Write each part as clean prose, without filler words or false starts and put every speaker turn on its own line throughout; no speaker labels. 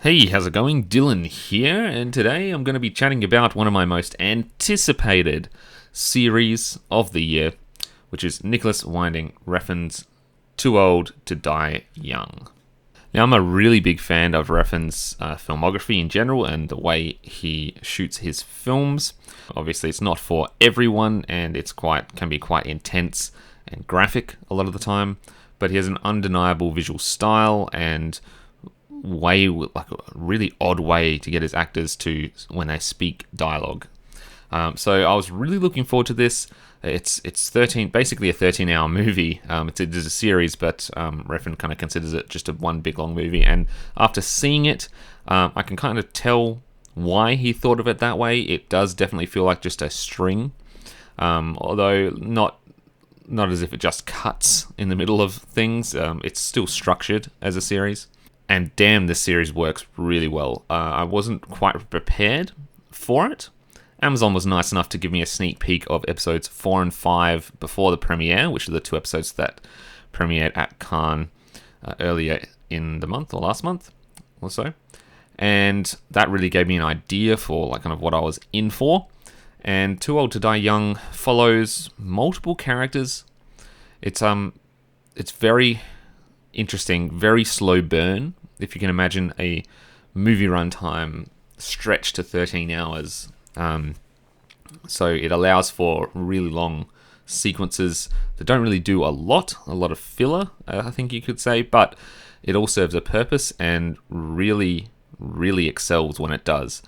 Hey, how's it going? Dylan here, and today I'm going to be chatting about one of my most anticipated series of the year, which is Nicholas Winding Refn's Too Old to Die Young. Now, I'm a really big fan of Refn's filmography in general and the way he shoots his films. Obviously, it's not for everyone, and can be quite intense and graphic a lot of the time, but he has an undeniable visual style and like a really odd way to get his actors to when they speak dialogue. So I was really looking forward to this. It's basically a 13-hour movie. It's a series, but Refn kind of considers it just one big long movie. And after seeing it, I can kind of tell why he thought of it that way. It does definitely feel like just a string, although not as if it just cuts in the middle of things. It's still structured as a series. And damn, this series works really well. I wasn't quite prepared for it. Amazon was nice enough to give me a sneak peek of episodes 4 and 5 before the premiere, which are the two episodes that premiered at Cannes earlier in the month, or last month or so. And that really gave me an idea for kind of what I was in for. And Too Old to Die Young follows multiple characters. It's very interesting, very slow burn. If you can imagine a movie runtime stretched to 13 hours. So it allows for really long sequences that don't really do a lot of filler, I think you could say, but it all serves a purpose and really, really excels when it does.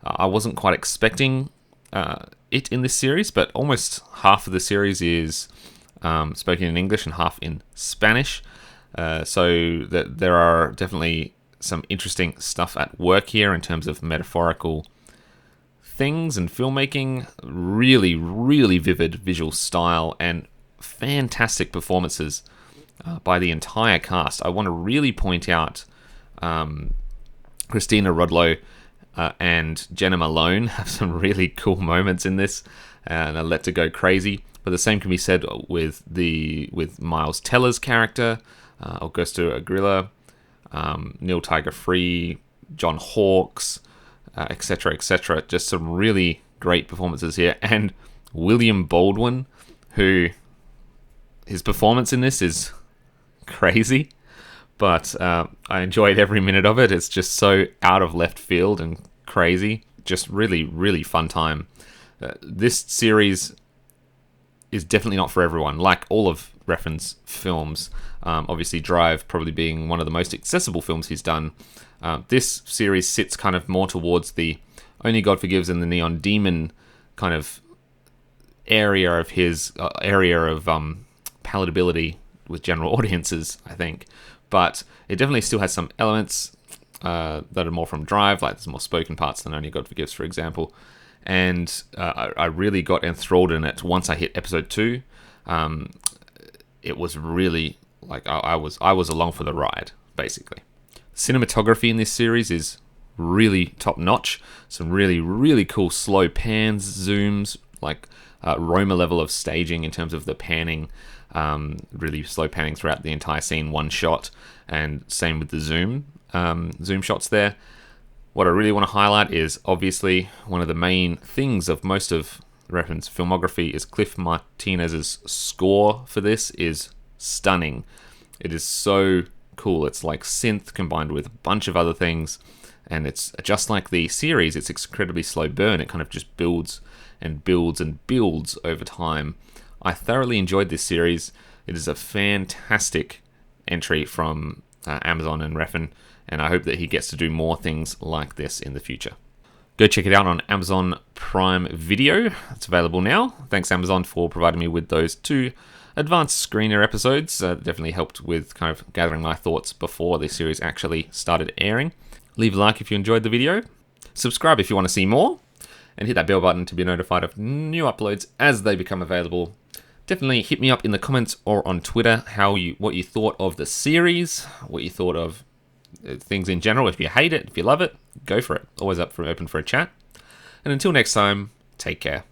I wasn't quite expecting it in this series, but almost half of the series is spoken in English and half in Spanish. So that there are definitely some interesting stuff at work here in terms of metaphorical things and filmmaking. Really, really vivid visual style and fantastic performances by the entire cast. I want to really point out Christina Rodlow and Jenna Malone have some really cool moments in this, and are let to go crazy. But the same can be said with Miles Teller's character, Augusto Agrila, Neil Tiger Free, John Hawkes, etc., etc. Just some really great performances here. And William Baldwin, who his performance in this is crazy, but I enjoyed every minute of it. It's just so out of left field and crazy. Just really, really fun time. This series is definitely not for everyone, like all of Refn's films. Obviously, Drive probably being one of the most accessible films he's done. This series sits kind of more towards the Only God Forgives and the Neon Demon kind of area of his palatability with general audiences, I think. But it definitely still has some elements that are more from Drive, like there's more spoken parts than Only God Forgives, for example. And I really got enthralled in it once I hit episode 2. It was really I was along for the ride, basically. Cinematography in this series is really top notch. Some really, really cool slow pans, zooms, Roma level of staging in terms of the panning. Really slow panning throughout the entire scene, one shot, and same with the zoom shots there. What I really want to highlight is obviously one of the main things of most of Refn's filmography is Cliff Martinez's score for this is stunning. It is so cool. It's like synth combined with a bunch of other things, and it's just like the series. It's incredibly slow burn. It kind of just builds and builds and builds over time. I thoroughly enjoyed this series. It is a fantastic entry from Amazon and Refn, and I hope that he gets to do more things like this in the future. Go check it out on Amazon Prime Video. It's available now. Thanks, Amazon, for providing me with those 2 advanced screener episodes. Definitely helped with kind of gathering my thoughts before the series actually started airing. Leave a like if you enjoyed the video. Subscribe if you want to see more. And hit that bell button to be notified of new uploads as they become available. Definitely hit me up in the comments or on Twitter what you thought of the series, what you thought of things in general. If you hate it, if you love it, go for it. Always open for a chat. And until next time, take care.